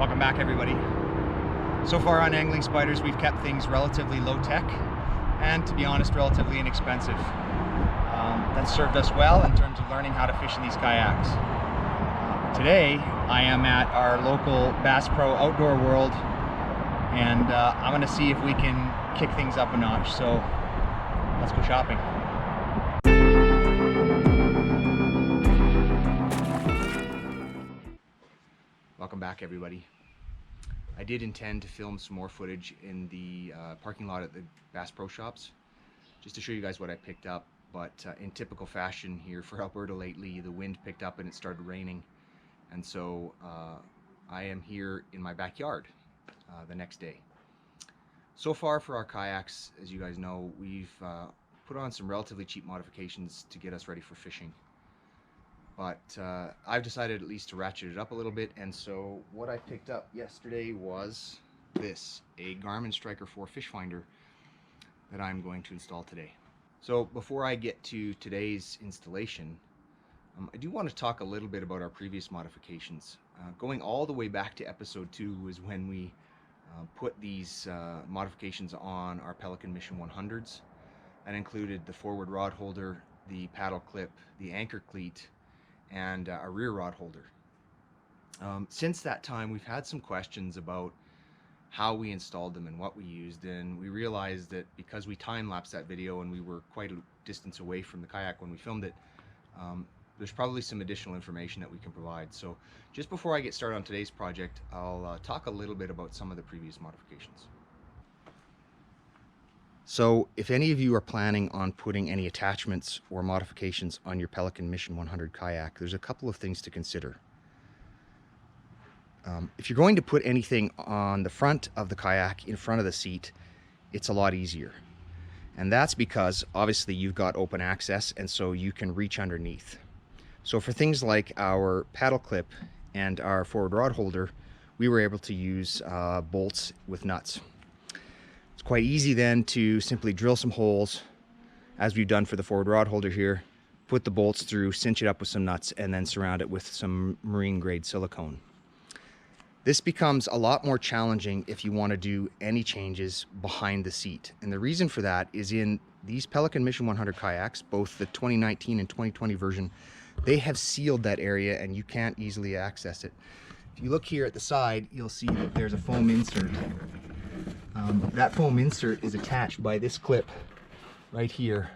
Welcome back, everybody. So far on Angling Spiders, we've kept things relatively low tech and, to be honest, relatively inexpensive. That's served us well in terms of learning how to fish in these kayaks. Today, I am at our local Bass Pro Outdoor World, and I'm going to see if we can kick things up a notch. So let's go shopping. Welcome back, everybody. I did intend to film some more footage in the parking lot at the Bass Pro Shops, just to show you guys what I picked up. But in typical fashion here for Alberta lately, the wind picked up and it started raining. And so I am here in my backyard the next day. So far for our kayaks, as you guys know, we've put on some relatively cheap modifications to get us ready for fishing. But I've decided at least to ratchet it up a little bit, and so what I picked up yesterday was this, a Garmin Striker 4 fish finder that I'm going to install today. So before I get to today's installation, I do want to talk a little bit about our previous modifications. Going all the way back to episode 2 was when we put these modifications on our Pelican Mission 100s. That included the forward rod holder, the paddle clip, the anchor cleat, and a rear rod holder. Since that time, we've had some questions about how we installed them and what we used, and we realized that because we time-lapsed that video and we were quite a distance away from the kayak when we filmed it, there's probably some additional information that we can provide. So just before I get started on today's project, I'll talk a little bit about some of the previous modifications. So if any of you are planning on putting any attachments or modifications on your Pelican Mission 100 kayak, there's a couple of things to consider. If you're going to put anything on the front of the kayak in front of the seat, it's a lot easier. And that's because obviously you've got open access, and so you can reach underneath. So for things like our paddle clip and our forward rod holder, we were able to use bolts with nuts. It's quite easy then to simply drill some holes, as we've done for the forward rod holder here, put the bolts through, cinch it up with some nuts, and then surround it with some marine grade silicone. This becomes a lot more challenging if you want to do any changes behind the seat. And the reason for that is in these Pelican Mission 100 kayaks, both the 2019 and 2020 version, they have sealed that area and you can't easily access it. If you look here at the side, you'll see that there's a foam insert. That foam insert is attached by this clip right here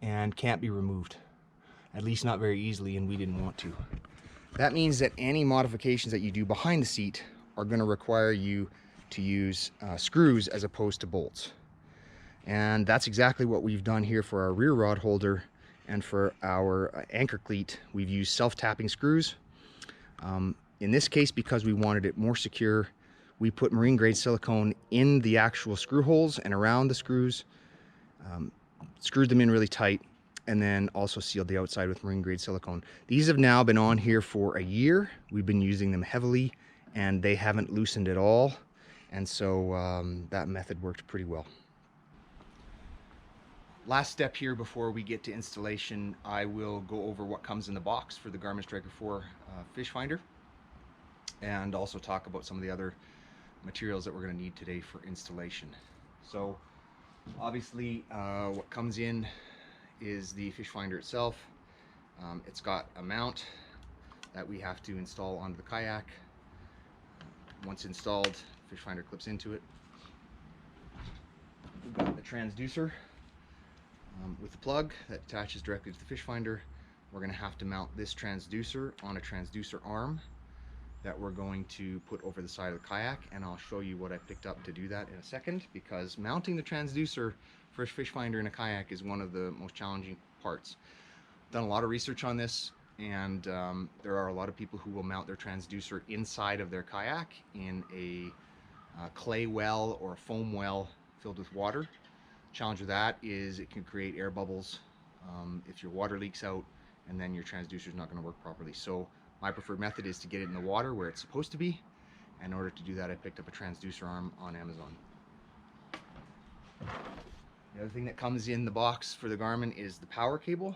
and can't be removed, at least not very easily, and we didn't want to. That means that any modifications that you do behind the seat are going to require you to use screws as opposed to bolts. And that's exactly what we've done here for our rear rod holder, and for our anchor cleat, we've used self-tapping screws. In this case, because we wanted it more secure, we put marine grade silicone in the actual screw holes and around the screws, screwed them in really tight, and then also sealed the outside with marine grade silicone. These have now been on here for a year. We've been using them heavily and they haven't loosened at all. And so that method worked pretty well. Last step here before we get to installation, I will go over what comes in the box for the Garmin Striker 4 fish finder, and also talk about some of the other materials that we're going to need today for installation. So obviously what comes in is the fish finder itself. It's got a mount that we have to install onto the kayak. Once installed, fish finder clips into it. We've got the transducer with the plug that attaches directly to the fish finder. We're going to have to mount this transducer on a transducer arm that we're going to put over the side of the kayak, and I'll show you what I picked up to do that in a second, because mounting the transducer for a fish finder in a kayak is one of the most challenging parts. I've done a lot of research on this, and there are a lot of people who will mount their transducer inside of their kayak in a clay well or a foam well filled with water. Challenge with that is it can create air bubbles if your water leaks out, and then your transducer is not going to work properly. So my preferred method is to get it in the water where it's supposed to be. In order to do that, I picked up a transducer arm on Amazon. The other thing that comes in the box for the Garmin is the power cable.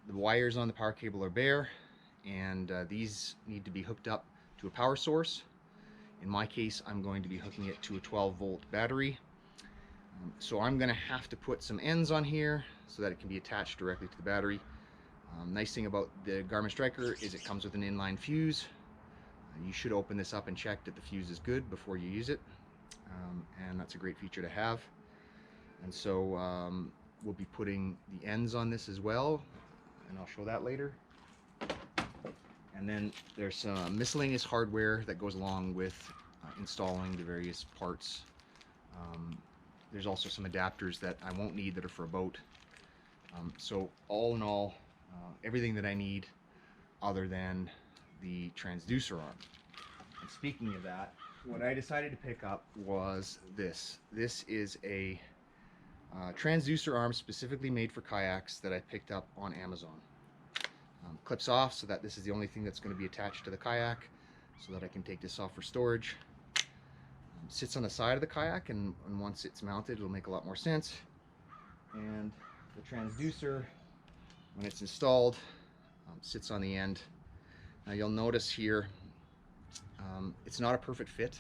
The wires on the power cable are bare, and these need to be hooked up to a power source. In my case, I'm going to be hooking it to a 12-volt battery. So I'm going to have to put some ends on here so that it can be attached directly to the battery. Nice thing about the Garmin Striker is it comes with an inline fuse. You should open this up and check that the fuse is good before you use it, and that's a great feature to have. And so we'll be putting the ends on this as well, and I'll show that later. And then there's some miscellaneous hardware that goes along with installing the various parts. There's also some adapters that I won't need that are for a boat. So all in all, everything that I need other than the transducer arm. And speaking of that, what I decided to pick up was this. This is a transducer arm specifically made for kayaks that I picked up on Amazon. Clips off so that this is the only thing that's going to be attached to the kayak, so that I can take this off for storage. Sits on the side of the kayak, and once it's mounted it'll make a lot more sense. And the transducer, when it's installed, sits on the end. Now you'll notice here it's not a perfect fit,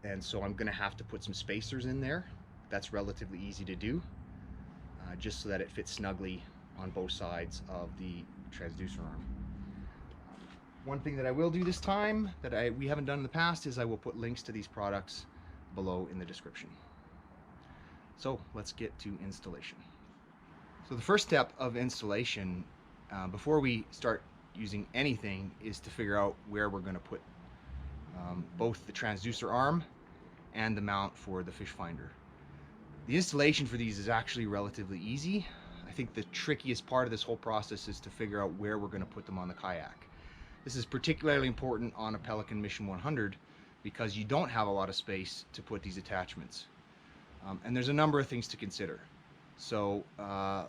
and so I'm going to have to put some spacers in there. That's relatively easy to do, just so that it fits snugly on both sides of the transducer arm. One thing that I will do this time that we haven't done in the past is I will put links to these products below in the description. So let's get to installation. So the first step of installation, before we start using anything, is to figure out where we're going to put both the transducer arm and the mount for the fish finder. The installation for these is actually relatively easy. I think the trickiest part of this whole process is to figure out where we're going to put them on the kayak. This is particularly important on a Pelican Mission 100 because you don't have a lot of space to put these attachments. And there's a number of things to consider. So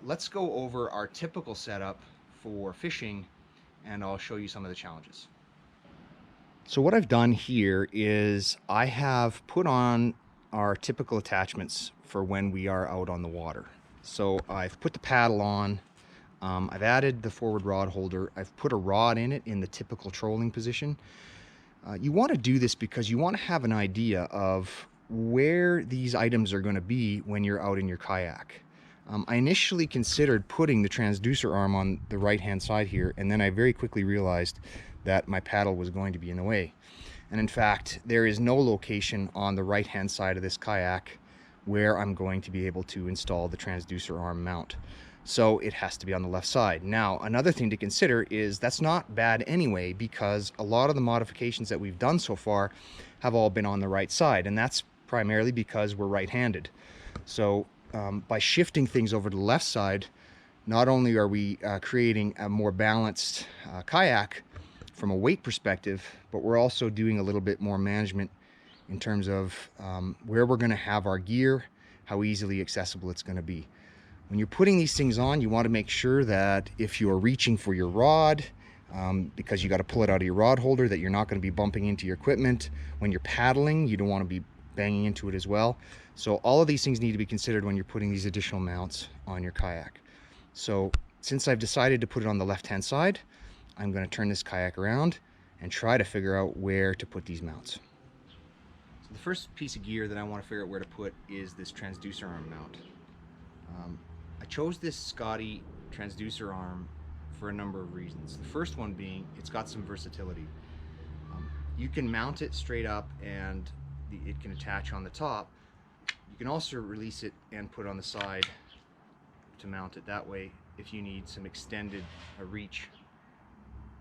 let's go over our typical setup for fishing, and I'll show you some of the challenges. So what I've done here is I have put on our typical attachments for when we are out on the water. So I've put the paddle on, I've added the forward rod holder, I've put a rod in it in the typical trolling position. You want to do this because you want to have an idea of where these items are going to be when you're out in your kayak. I initially considered putting the transducer arm on the right hand side here, and then I very quickly realized that my paddle was going to be in the way. And in fact, there is no location on the right hand side of this kayak where I'm going to be able to install the transducer arm mount. So it has to be on the left side. Now, another thing to consider is that's not bad anyway, because a lot of the modifications that we've done so far have all been on the right side, and that's primarily because we're right-handed. So by shifting things over to the left side, not only are we creating a more balanced kayak from a weight perspective, but we're also doing a little bit more management in terms of where we're going to have our gear, how easily accessible it's going to be. When you're putting these things on, you want to make sure that if you're reaching for your rod, because you got to pull it out of your rod holder, that you're not going to be bumping into your equipment. When you're paddling, you don't want to be banging into it as well. So all of these things need to be considered when you're putting these additional mounts on your kayak. So since I've decided to put it on the left-hand side, I'm going to turn this kayak around and try to figure out where to put these mounts. So the first piece of gear that I want to figure out where to put is this transducer arm mount. I chose this Scotty transducer arm for a number of reasons. The first one being it's got some versatility. You can mount it straight up and it can attach on the top. You can also release it and put it on the side to mount it that way if you need some extended reach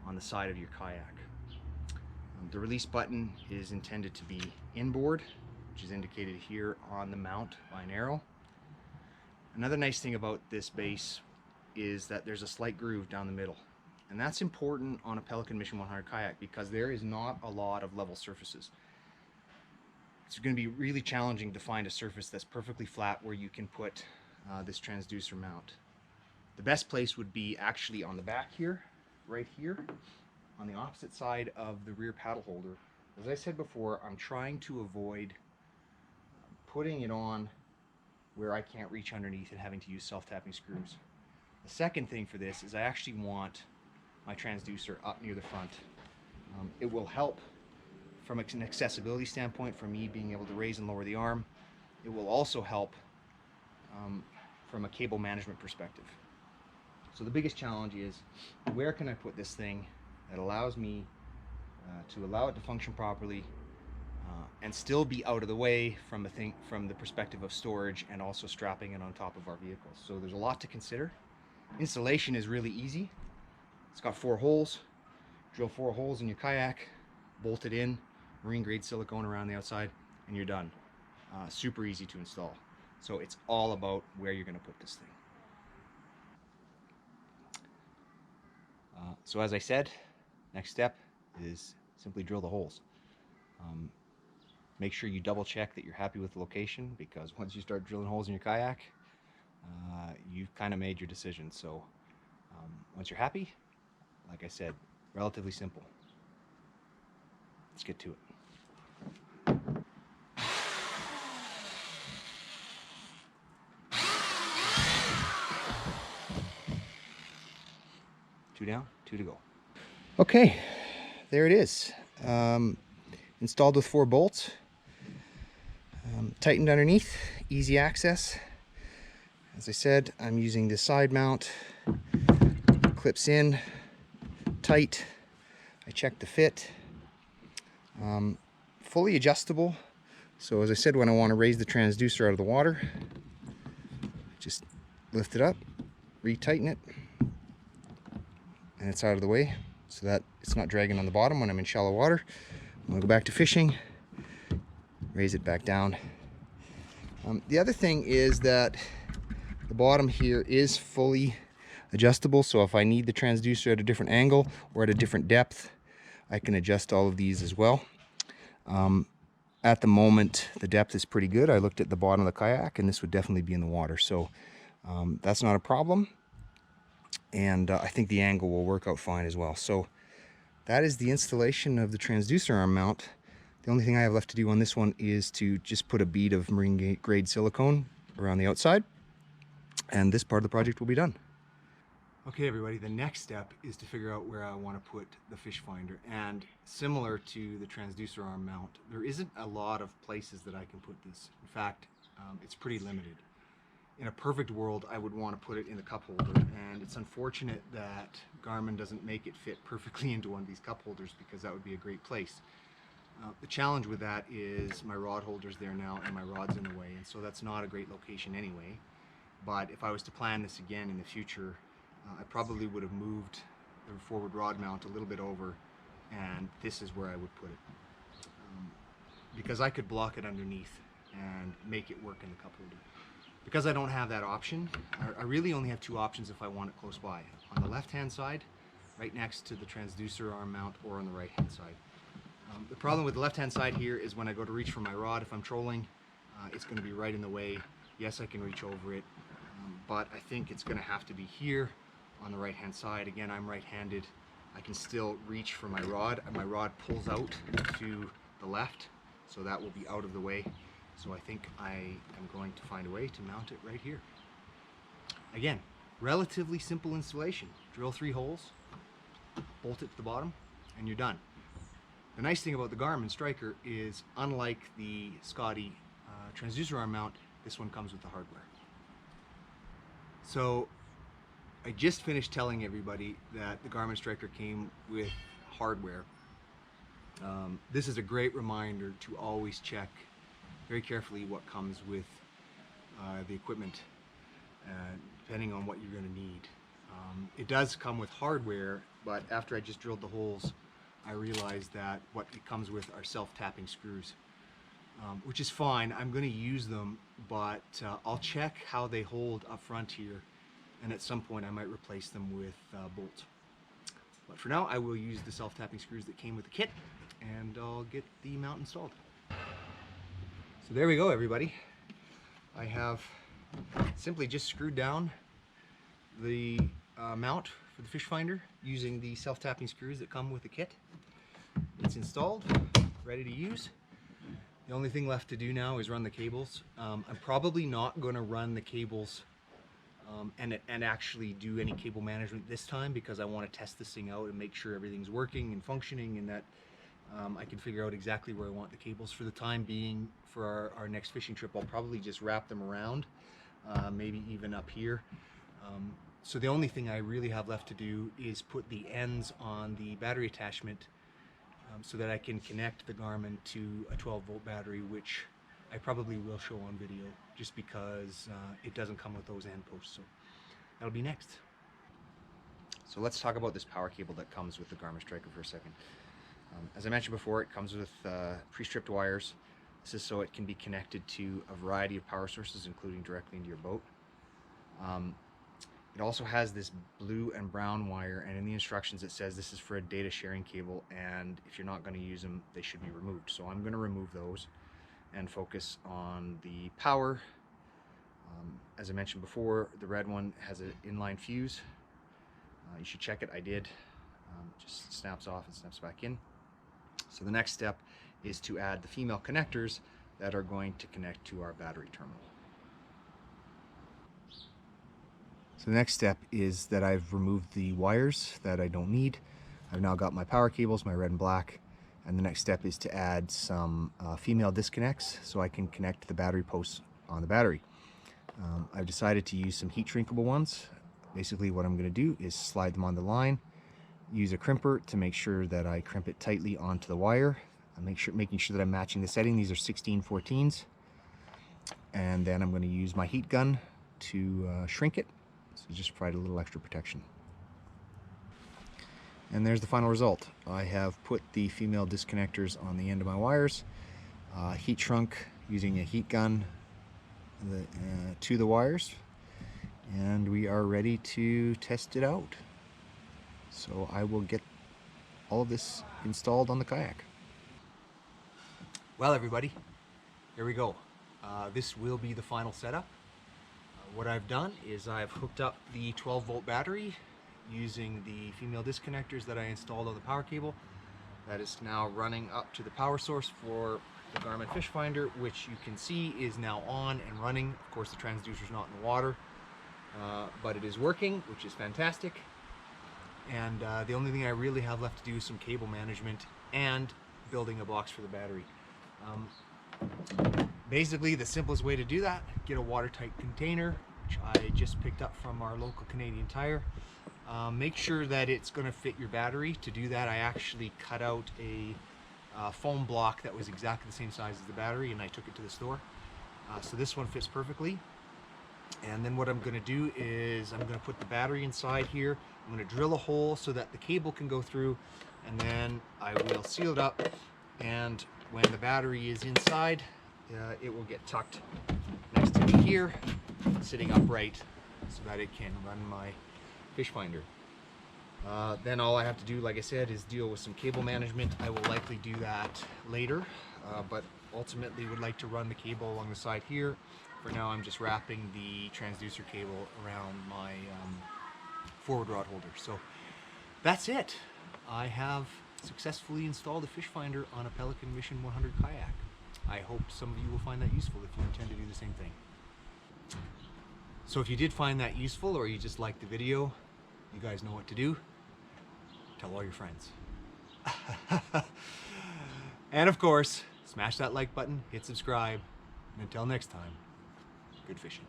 on the side of your kayak. The release button is intended to be inboard, which is indicated here on the mount by an arrow. Another nice thing about this base is that there's a slight groove down the middle, and that's important on a Pelican Mission 100 kayak because there is not a lot of level surfaces. It's going to be really challenging to find a surface that's perfectly flat where you can put this transducer mount. The best place would be actually on the back here, right here, on the opposite side of the rear paddle holder. As I said before, I'm trying to avoid putting it on where I can't reach underneath and having to use self-tapping screws. The second thing for this is I actually want my transducer up near the front It will help from an accessibility standpoint for me being able to raise and lower the arm. It will also help from a cable management perspective. So the biggest challenge is, where can I put this thing that allows me to allow it to function properly and still be out of the way from the perspective of storage and also strapping it on top of our vehicles. So there's a lot to consider. Installation is really easy. It's got 4 holes. Drill 4 holes in your kayak, bolt it in, marine grade silicone around the outside, and you're done. Super easy to install. So it's all about where you're going to put this thing. So as I said, next step is simply drill the holes. Make sure you double check that you're happy with the location, because once you start drilling holes in your kayak, you've kind of made your decision. So once you're happy, like I said, relatively simple. Let's get to it. Two down, 2 to go. Okay, there it is. Installed with 4 bolts. Tightened underneath, easy access. As I said, I'm using the side mount. Clips in, tight. I checked the fit. Fully adjustable. So as I said, when I want to raise the transducer out of the water, just lift it up, retighten it, and it's out of the way so that it's not dragging on the bottom when I'm in shallow water. I'm going to go back to fishing, raise it back down. The other thing is that the bottom here is fully adjustable, so if I need the transducer at a different angle or at a different depth, I can adjust all of these as well. At the moment, the depth is pretty good. I looked at the bottom of the kayak, and this would definitely be in the water, so that's not a problem. And I think the angle will work out fine as well. So that is the installation of the transducer arm mount. The only thing I have left to do on this one is to just put a bead of marine grade silicone around the outside, and this part of the project will be done. Okay everybody, the next step is to figure out where I want to put the fish finder, and similar to the transducer arm mount, there isn't a lot of places that I can put this. In fact, it's pretty limited. In a perfect world, I would want to put it in the cup holder, and it's unfortunate that Garmin doesn't make it fit perfectly into one of these cup holders, because that would be a great place. The challenge with that is my rod holder's there now and my rod's in the way, and so that's not a great location anyway. But if I was to plan this again in the future, I probably would have moved the forward rod mount a little bit over, and this is where I would put it. Because I could block it underneath and make it work in the cup holder. Because I don't have that option, I really only have 2 options if I want it close by. On the left-hand side, right next to the transducer arm mount, or on the right-hand side. The problem with the left-hand side here is when I go to reach for my rod, if I'm trolling, it's going to be right in the way. Yes, I can reach over it, but I think it's going to have to be here on the right-hand side. Again, I'm right-handed. I can still reach for my rod, and my rod pulls out to the left, so that will be out of the way. So I think I am going to find a way to mount it right here. Again, relatively simple installation. Drill 3 holes, bolt it to the bottom, and you're done. The nice thing about the Garmin Striker is, unlike the Scotty transducer arm mount, this one comes with the hardware. So I just finished telling everybody that the Garmin Striker came with hardware. This is a great reminder to always check very carefully what comes with the equipment, depending on what you're going to need. It does come with hardware, but after I just drilled the holes, I realized that what it comes with are self-tapping screws, which is fine. I'm going to use them, but I'll check how they hold up front here, and at some point I might replace them with bolts. But for now, I will use the self-tapping screws that came with the kit, and I'll get the mount installed. So there we go, everybody. I have simply just screwed down the mount for the fish finder using the self-tapping screws that come with the kit. It's installed, ready to use. The only thing left to do now is run the cables. I'm probably not going to run the cables and actually do any cable management this time, because I want to test this thing out and make sure everything's working and functioning, and that I can figure out exactly where I want the cables. For the time being, for our next fishing trip, I'll probably just wrap them around, maybe even up here. So the only thing I really have left to do is put the ends on the battery attachment, so that I can connect the Garmin to a 12-volt battery, which I probably will show on video, just because it doesn't come with those end posts. So that'll be next. So let's talk about this power cable that comes with the Garmin Striker for a second. As I mentioned before, it comes with pre-stripped wires. This is so it can be connected to a variety of power sources, including directly into your boat. It also has this blue and brown wire, and in the instructions it says this is for a data sharing cable, and if you're not going to use them, they should be removed. So I'm going to remove those and focus on the power. As I mentioned before, the red one has an inline fuse. You should check it. I did. Just snaps off and snaps back in. So the next step is to add the female connectors that are going to connect to our battery terminal. So the next step is that I've removed the wires that I don't need. I've now got my power cables, my red and black, and the next step is to add some female disconnects so I can connect the battery posts on the battery. I've decided to use some heat shrinkable ones. Basically what I'm going to do is slide them on the line, use a crimper to make sure that I crimp it tightly onto the wire, making sure that I'm matching the setting. These are 16/14s, and then I'm going to use my heat gun to shrink it, so just provide a little extra protection. And there's the final result. I have put the female disconnectors on the end of my wires, heat shrunk using a heat gun to the wires, and we are ready to test it out. So I will get all of this installed on the kayak. Well, everybody, here we go. This will be the final setup. What I've done is I've hooked up the 12-volt battery using the female disconnectors that I installed on the power cable. That is now running up to the power source for the Garmin fish finder, which you can see is now on and running. Of course, the transducer is not in the water, but it is working, which is fantastic. And the only thing I really have left to do is some cable management and building a box for the battery. Basically, the simplest way to do that, get a watertight container, which I just picked up from our local Canadian Tire. Make sure that it's going to fit your battery. To do that, I actually cut out a foam block that was exactly the same size as the battery, and I took it to the store. So this one fits perfectly. And then what I'm going to do is I'm going to put the battery inside here. I'm going to drill a hole so that the cable can go through, and then I will seal it up, and when the battery is inside, it will get tucked next to me here, sitting upright, so that it can run my fish finder. Then all I have to do, like I said, is deal with some cable management. I will likely do that later, but ultimately would like to run the cable along the side here. For now, I'm just wrapping the transducer cable around my forward rod holder. So that's it. I have successfully installed a fish finder on a Pelican Mission 100 kayak. I hope some of you will find that useful if you intend to do the same thing. So if you did find that useful, or you just liked the video, you guys know what to do. Tell all your friends. And of course, smash that like button, hit subscribe, and until next time, good fishing.